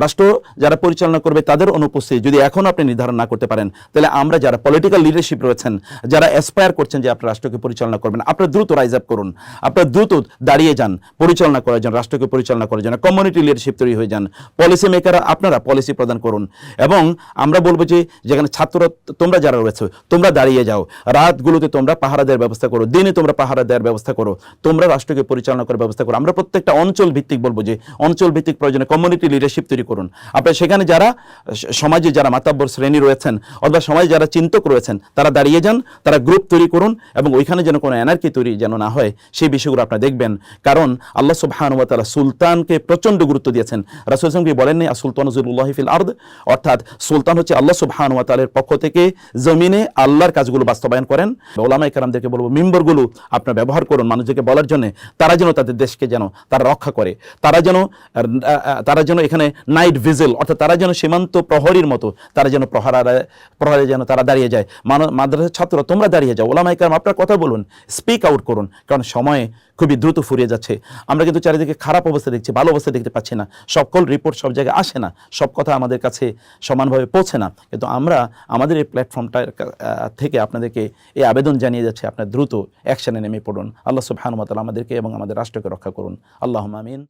রাষ্ট্র যারা পরিচালনা করবে তাদের অনুপস্থিতি যদি এখন আপনি নির্ধারণ না করতে পারেন, তাহলে আমরা যারা পলিটিক্যাল লিডারশিপ রয়েছেন, যারা অ্যাসপায়ার করছেন যে আপনার রাষ্ট্রকে পরিচালনা করবেন, আপনারা দ্রুত রাইজ আপ করুন, আপনারা দ্রুত দাঁড়িয়ে যান, পরিচালনা করার জন্য, রাষ্ট্রকে পরিচালনা করার জন্য কমিউনিটি লিডারশিপ তৈরি হয়ে যান, পলিসি মেকাররা আপনারা পলিসি প্রদান করুন। এবং আমরা বলবো যে যেখানে ছাত্ররা তোমরা যারা রয়েছে তোমরা দাঁড়িয়ে যাও, রাতগুলোতে তোমরা পাহারা দেওয়ার ব্যবস্থা করো, দিনে তোমরা পাহারা দেওয়ার ব্যবস্থা করো, তোমরা রাষ্ট্রকে পরিচালনা করার ব্যবস্থা করো। আমরা প্রত্যেকটা অঞ্চল ভিত্তিক বলবো যে অঞ্চল ভিত্তিক প্রয়োজনে কমিউনিটি লিডারশিপ তৈরি করুন। আপনারা সেখানে যারা সমাজে যারা মাতাব্বর শ্রেণী রয়েছেন অথবা সমাজে যারা চিন্তক রয়েছেন তারা দাঁড়িয়ে যান, তারা গ্রুপ তৈরি করুন এবং ওইখানে যেন কোনো এনার্কি তৈরি যেন না হয় সেই বিষয়গুলো আপনারা দেখবেন। কারণ আল্লাহ সুবহানাহু ওয়া তাআলা সুলতানকে প্রচণ্ড গুরুত্ব দিয়েছেন। রাসূল সাল্লাল্লাহু আলাইহি ওয়াসাল্লাম বলেননি আসুলতানু যুল্লুল্লাহি ফিল আরদ, অর্থাৎ সুলতান হচ্ছে আল্লাহ সুবহানাহু ওয়া তাআলার পক্ষ থেকে জমিনে আল্লাহর কাজগুলো বাস্তবায়ন করেন। ওলামায়ে কেরামদেরকে বলবো মিম্বরগুলো আপনারা ব্যবহার করুন মানুষদেরকে বলার জন্য, তারা যেন তাদের দেশকে যেন তারা রক্ষা করে, তারা যেন এখানে নাইট ভিজিল অর্থাৎ তারা যেন সীমান্ত প্রহরীর মতো তারা যেন প্রহরে যেন তারা দাঁড়িয়ে যায়। মাদ্রাসার ছাত্র তোমরা দাঁড়িয়ে যাও, ওলামায়ে কেরাম আপনার কথা বলুন, স্পিক আউট করুন, কারণ সময় খুবই দ্রুত ফুরিয়ে যাচ্ছে। আমরা কিন্তু চারিদিকে খারাপ অবস্থা দেখছি, ভালো অবস্থা দেখতে পাচ্ছি না, সকল রিপোর্ট সব জায়গায় আসে না, সব কথা আমাদের কাছে সমানভাবে পৌঁছে না। কিন্তু আমরা আমাদের এই প্ল্যাটফর্মটা থেকে আপনাদেরকে এই আবেদন জানিয়ে যাচ্ছে আপনার দ্রুত অ্যাকশনে নেমে পড়ুন। আল্লাহ সুবহানাহু ওয়া তাআলা আমাদেরকে এবং আমাদের রাষ্ট্রকে রক্ষা করুন। আল্লাহুম্মা আমিন।